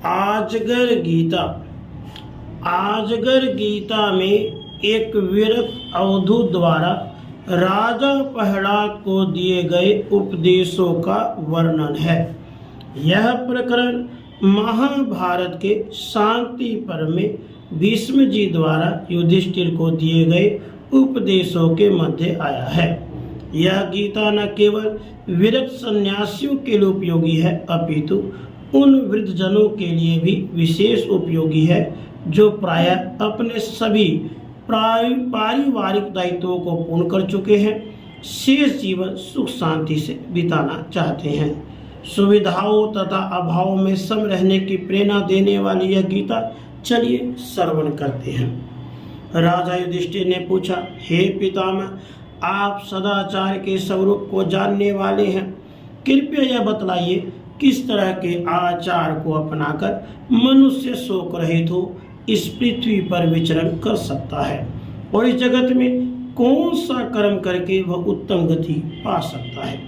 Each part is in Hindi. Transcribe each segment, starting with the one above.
आजगर गीता। आजगर गीता में एक विरक्त अवधूत द्वारा राजा प्रहलाद को दिए गए उपदेशों का वर्णन है। यह प्रकरण महाभारत के शांति पर्व में भीष्म जी द्वारा युधिष्ठिर को दिए गए उपदेशों के मध्य आया है। यह गीता न केवल विरक्त सन्यासियों के लिए उपयोगी है, अपितु उन वृद्धजनों के लिए भी विशेष उपयोगी है जो प्रायः अपने सभी पारिवारिक दायित्वों को पूर्ण कर चुके हैं, शेष जीवन सुख शांति से बिताना चाहते हैं। सुविधाओं तथा अभाव में सम रहने की प्रेरणा देने वाली यह गीता चलिए श्रवण करते हैं। राजा युधिष्ठिर ने पूछा, हे पितामह, आप सदाचार के स्वरूप को जानने वाले हैं, कृपया यह बतलाइए किस तरह के आचार को अपनाकर मनुष्य शोक रहित हो इस पृथ्वी पर विचरण कर सकता है और इस जगत में कौन सा कर्म करके वह उत्तम गति पा सकता है।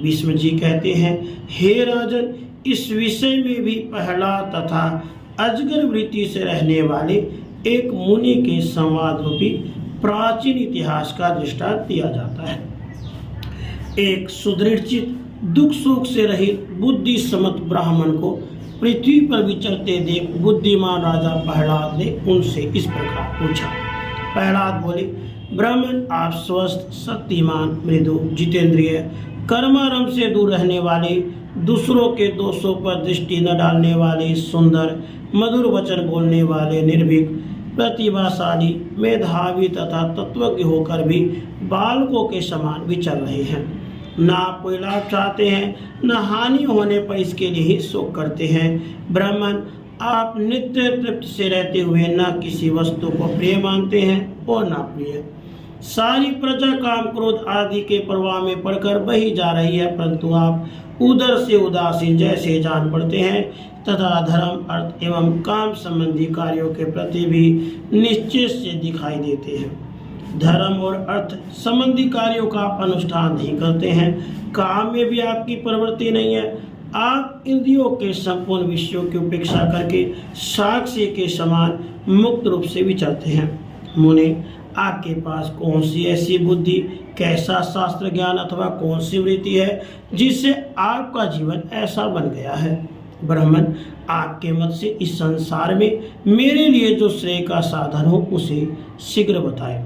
भीष्म जी कहते हैं, हे राजन, इस विषय में भी प्रहलाद तथा अजगर वृत्ति से रहने वाले एक मुनि के संवाद रूपी प्राचीन इतिहास का दृष्टांत दिया जाता है। एक सुदृढ़चित दुख शोक से रहित बुद्धि सम्मत ब्राह्मण को पृथ्वी पर विचरते देख बुद्धिमान राजा प्रहलाद ने उनसे इस प्रकार पूछा। प्रहलाद बोले, ब्राह्मण, आप स्वस्थ, शक्तिमान, मृदु, जितेंद्रिय, कर्मारंभ से दूर रहने वाले, दूसरों के दोषों पर दृष्टि न डालने वाले, सुंदर, मधुर वचन बोलने वाले, निर्भीक, प्रतिभाशाली, मेधावी तथा तत्वज्ञ होकर भी बालकों के समान विचर रहे हैं। न आप कोई लाभ चाहते हैं, न हानि होने पर इसके लिए ही शोक करते हैं। ब्राह्मण, आप नित्य तृप्त से रहते हुए न किसी वस्तु को प्रिय मानते हैं और न प्रिय। सारी प्रजा काम क्रोध आदि के प्रवाह में पड़कर बही जा रही है, परंतु आप उधर से उदासीन जैसे जान पड़ते हैं तथा धर्म, अर्थ एवं काम संबंधी कार्यों के प्रति भी निश्चय से दिखाई देते हैं। धर्म और अर्थ संबंधी कार्यों का आप अनुष्ठान नहीं करते हैं, काम में भी आपकी प्रवृत्ति नहीं है। आप इंद्रियों के संपूर्ण विषयों की उपेक्षा करके साक्षी के समान मुक्त रूप से विचरते हैं। मुने, आपके पास कौन सी ऐसी बुद्धि, कैसा शास्त्र ज्ञान अथवा कौन सी वृत्ति है जिससे आपका जीवन ऐसा बन गया है। ब्राह्मण, आपके मत से इस संसार में मेरे लिए जो श्रेय का साधन हो उसे शीघ्र बताएं।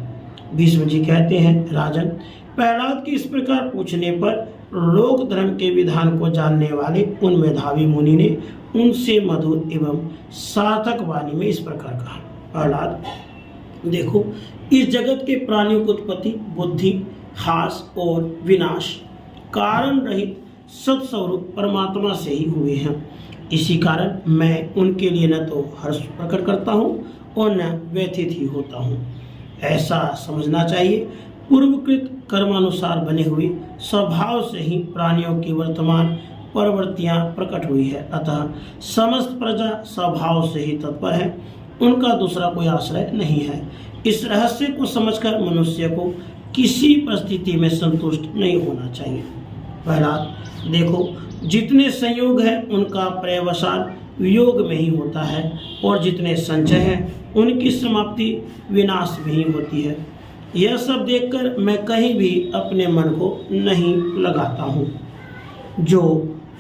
भीष्म जी कहते हैं, राजन, प्रहलाद के इस प्रकार पूछने पर लोक धर्म के विधान को जानने वाले उन मेधावी मुनि ने उनसे मधुर एवं सार्थक वाणी में इस प्रकार कहा। प्रहलाद, देखो, इस जगत के प्राणियों की उत्पत्ति बुद्धि, हास और विनाश कारण रहित सत्स्वरूप परमात्मा से ही हुए हैं। इसी कारण मैं उनके लिए न तो हर्ष प्रकट करता हूँ और न व्यथित ही होता हूँ। ऐसा समझना चाहिए, पूर्वकृत कर्मानुसार बने हुए स्वभाव से ही प्राणियों की वर्तमान प्रवृत्तियाँ प्रकट हुई है, अतः समस्त प्रजा स्वभाव से ही तत्पर है, उनका दूसरा कोई आश्रय नहीं है। इस रहस्य को समझकर मनुष्य को किसी परिस्थिति में संतुष्ट नहीं होना चाहिए। प्रहलाद, देखो, जितने संयोग हैं उनका पर्यवसान वियोग में ही होता है और जितने संचय हैं उनकी समाप्ति विनाश में ही होती है। यह सब देखकर मैं कहीं भी अपने मन को नहीं लगाता हूँ। जो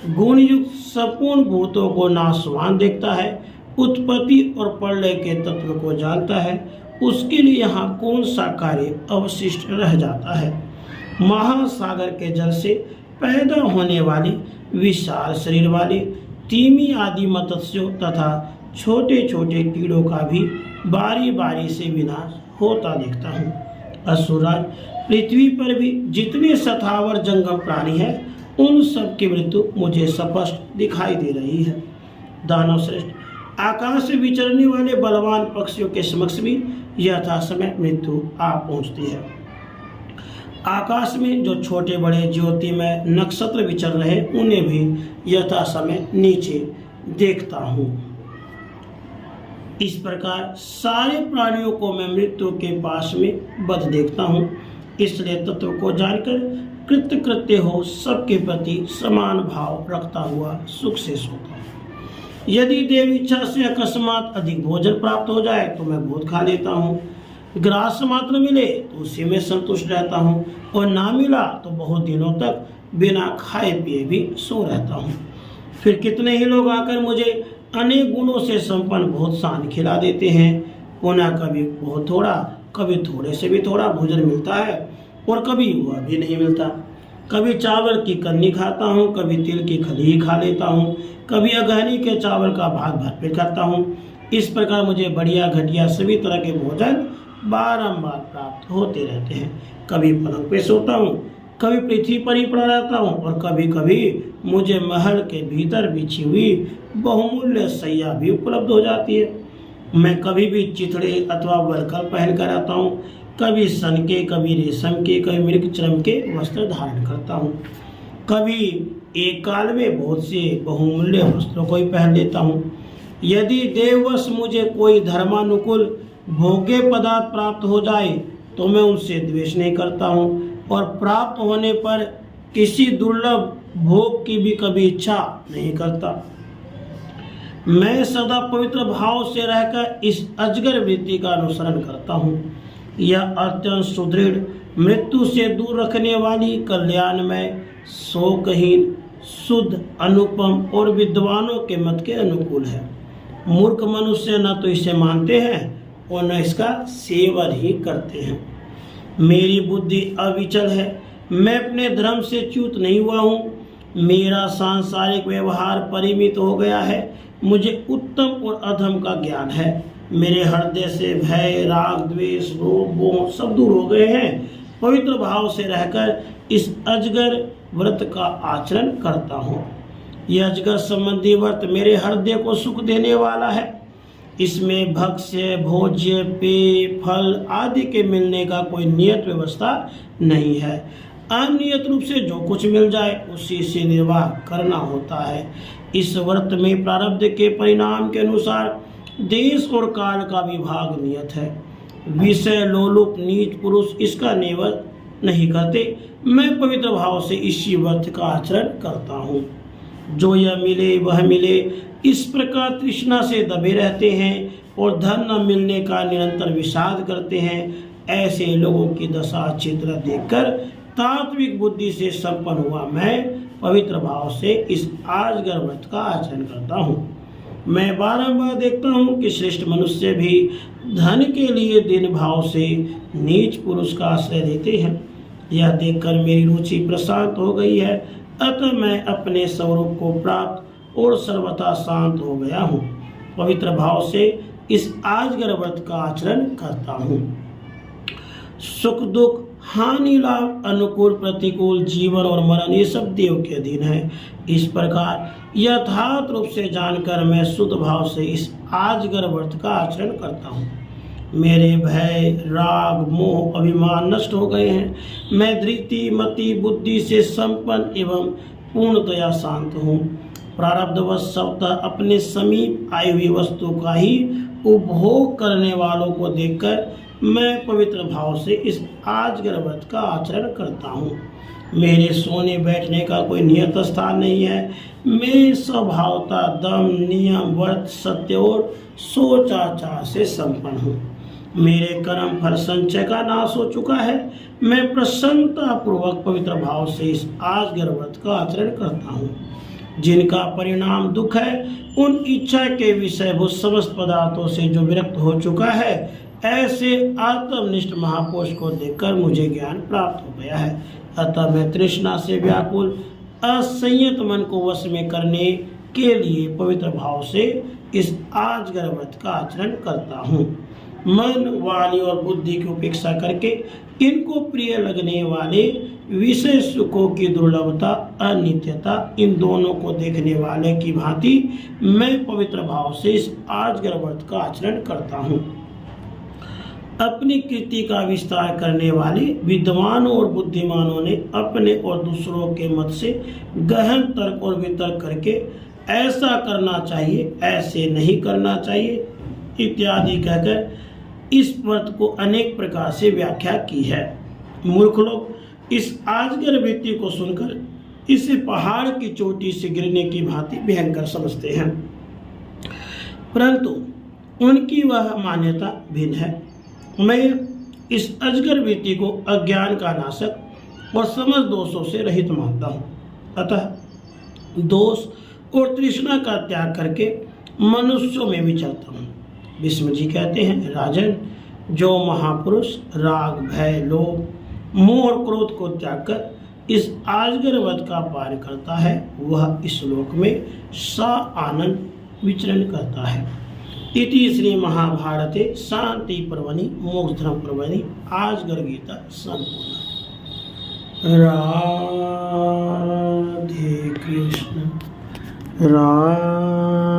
गुणयुक्त संपूर्ण भूतों को नाशवान देखता है, उत्पत्ति और प्रलय के तत्व को जानता है, उसके लिए यहाँ कौन सा कार्य अवशिष्ट रह जाता है। महासागर के जल से पैदा होने वाली विशाल शरीर वाले तीमी आदि मत्स्यों तथा छोटे छोटे कीड़ों का भी बारी बारी से विनाश होता देखता हूँ। असुराज, पृथ्वी पर भी जितने सथावर जंगम प्राणी हैं उन सब की मृत्यु मुझे स्पष्ट दिखाई दे रही है। दानव श्रेष्ठ, आकाश से विचरने वाले बलवान पक्षियों के समक्ष भी यथा समय मृत्यु आ पहुँचती है। आकाश में जो छोटे बड़े ज्योतिमय नक्षत्र विचर रहे उन्हें भी यथा समय नीचे देखता हूँ। इस प्रकार सारे प्राणियों को मैं मृत्यु के पास में बध देखता हूँ। इसलिए तत्व को जानकर कृतकृत्य हो, सबके प्रति समान भाव रखता हुआ सुख से सोता हूँ। यदि देव इच्छा से अकस्मात अधिक भोजन प्राप्त हो जाए तो मैं बहुत खा लेता हूँ। ग्रास मात्र मिले तो उसी में संतुष्ट रहता हूँ, और ना मिला तो बहुत दिनों तक बिना खाए पिए भी सो रहता हूँ। फिर कितने ही लोग आकर मुझे अनेक गुणों से संपन्न बहुत सान खिला देते हैं। पुनः कभी बहुत थोड़ा, कभी थोड़े से भी थोड़ा भोजन मिलता है, और कभी वह भी नहीं मिलता। कभी चावल की कन्नी खाता हूँ, कभी तिल की खली खा लेता हूँ, कभी अगहनी के चावल का भाग भरपेट खाता हूँ। इस प्रकार मुझे बढ़िया घटिया सभी तरह के भोजन बारंबार प्राप्त होते रहते हैं। कभी पलंग पे सोता हूँ, कभी पृथ्वी पर ही पड़ा रहता हूँ, और कभी कभी मुझे महल के भीतर बिछी हुई बहुमूल्य सैया भी उपलब्ध हो जाती है। मैं कभी भी चिथड़े अथवा वलकल पहन कर रहता हूँ, कभी सन के, कभी रेशम के, कभी मृगचर्म के वस्त्र धारण करता हूँ। कभी एक काल में बहुत से बहुमूल्य वस्त्रों को ही पहन लेता हूँ। यदि देववश मुझे कोई धर्मानुकूल भोग्य पदार्थ प्राप्त हो जाए तो मैं उनसे द्वेष नहीं करता हूँ, और प्राप्त होने पर किसी दुर्लभ भोग की भी कभी इच्छा नहीं करता। मैं सदा पवित्र भाव से रहकर इस अजगर वृत्ति का अनुसरण करता हूँ। यह अत्यंत सुदृढ़, मृत्यु से दूर रखने वाली, कल्याणमय, शोकहीन, शुद्ध, अनुपम और विद्वानों के मत के अनुकूल है। मूर्ख मनुष्य न तो इसे मानते हैं और न इसका सेवन ही करते हैं। मेरी बुद्धि अविचल है, मैं अपने धर्म से च्युत नहीं हुआ हूँ। मेरा सांसारिक व्यवहार परिमित हो गया है। मुझे उत्तम और अधम का ज्ञान है। मेरे हृदय से भय, राग, द्वेष, लोभ, मोह सब दूर हो गए हैं। पवित्र भाव से रहकर इस अजगर व्रत का आचरण करता हूँ। यह अजगर संबंधी व्रत मेरे हृदय को सुख देने वाला है। इसमें भक्ष्य, भोज्य, पेय, फल आदि के मिलने का कोई नियत व्यवस्था नहीं है। अनियत रूप से जो कुछ मिल जाए उसी से निर्वाह करना होता है। इस व्रत में प्रारब्ध के परिणाम के अनुसार देश और काल का विभाग नियत है। विषय लोलुप नीच पुरुष इसका नियमन नहीं करते। मैं पवित्र भाव से इसी व्रत का आचरण करता हूँ। जो यह मिले वह मिले इस प्रकार तृष्णा से दबे रहते हैं और धन न मिलने का निरंतर विषाद करते हैं। ऐसे लोगों की दशा चित्र देखकर तात्विक बुद्धि से संपन्न हुआ मैं पवित्र भाव से इस आजगर व्रत का आचरण करता हूँ। मैं बारंबार देखता हूँ कि श्रेष्ठ मनुष्य भी धन के लिए दिन भाव से नीच पुरुष का आश्रय देते हैं। यह देखकर मेरी रुचि प्रशांत हो गई है। अतः मैं अपने स्वरूप को प्राप्त और सर्वथा शांत हो गया हूँ। पवित्र भाव से इस आजगर व्रत का आचरण करता हूँ। सुख दुख, हानि लाभ, अनुकूल प्रतिकूल, जीवन और मरण ये सब देव के अधीन है। इस प्रकार यथार्थ रूप से जानकर मैं शुद्ध भाव से इस आजगर व्रत का आचरण करता हूँ। मेरे भय, राग, मोह, अभिमान नष्ट हो गए हैं। मैं धृति, मति, बुद्धि से संपन्न एवं पूर्णतया शांत हूँ। प्रारब्धवश स्वतः अपने समीप आई हुई वस्तु का ही उपभोग करने वालों को देखकर मैं पवित्र भाव से इस आजगर व्रत का आचरण करता हूँ। मेरे सोने बैठने का कोई नियत स्थान नहीं है। मैं स्वभावता दम, नियम, व्रत, सत्य और सोचाचार से संपन्न हूँ। मेरे कर्म फल संचय का नाश हो चुका है। मैं प्रसन्नता पूर्वक पवित्र भाव से इस आजगर व्रत का आचरण करता हूँ। जिनका परिणाम दुख है, उन इच्छा के विषय वो समस्त पदार्थों से जो विरक्त हो चुका है, ऐसे आत्मनिष्ठ महापुरुष को देखकर मुझे ज्ञान प्राप्त हो गया है। अतः मैं तृष्णा से व्याकुल असंयत मन को वश में करने के लिए पवित्र भाव से इस आजगर व्रत का आचरण करता हूँ। मन, वाणी और बुद्धि की उपेक्षा करके इनको प्रिय लगने वाले विषय सुखों की दुर्लभता, अनित्यता, इन दोनों को देखने वाले की भांति मैं पवित्र भाव से इस आजगर व्रत का आचरण करता हूँ। अपनी कीर्ति का विस्तार करने वाले विद्वानों और बुद्धिमानों ने अपने और दूसरों के मत से गहन तर्क और वितर्क करके ऐसा करना चाहिए, ऐसे नहीं करना चाहिए इत्यादि कहकर इस व्रत को अनेक प्रकार से व्याख्या की है। मूर्ख लोग, इस आजगर व्यक्ति को सुनकर इसे पहाड़ की चोटी से गिरने की भांति भयंकर समझते हैं, परंतु उनकी वह मान्यता भिन्न है। मैं इस अजगर व्यक्ति को अज्ञान का नाशक और समस्त दोषों से रहित मानता हूँ। अतः दोष और तृष्णा का त्याग करके मनुष्यों में विचरता हूँ। भीष्म जी कहते हैं, राजन, जो महापुरुष राग, भय, लोभ, मोह और क्रोध को त्याग कर इस आजगर वध का पार करता है, वह इस लोक में सा आनंद विचरण करता है। इति श्री महाभारते शांति पर्वणि मोक्ष धर्म पर्वणि आजगर गीता संपूर्ण। राधे कृष्ण राधे।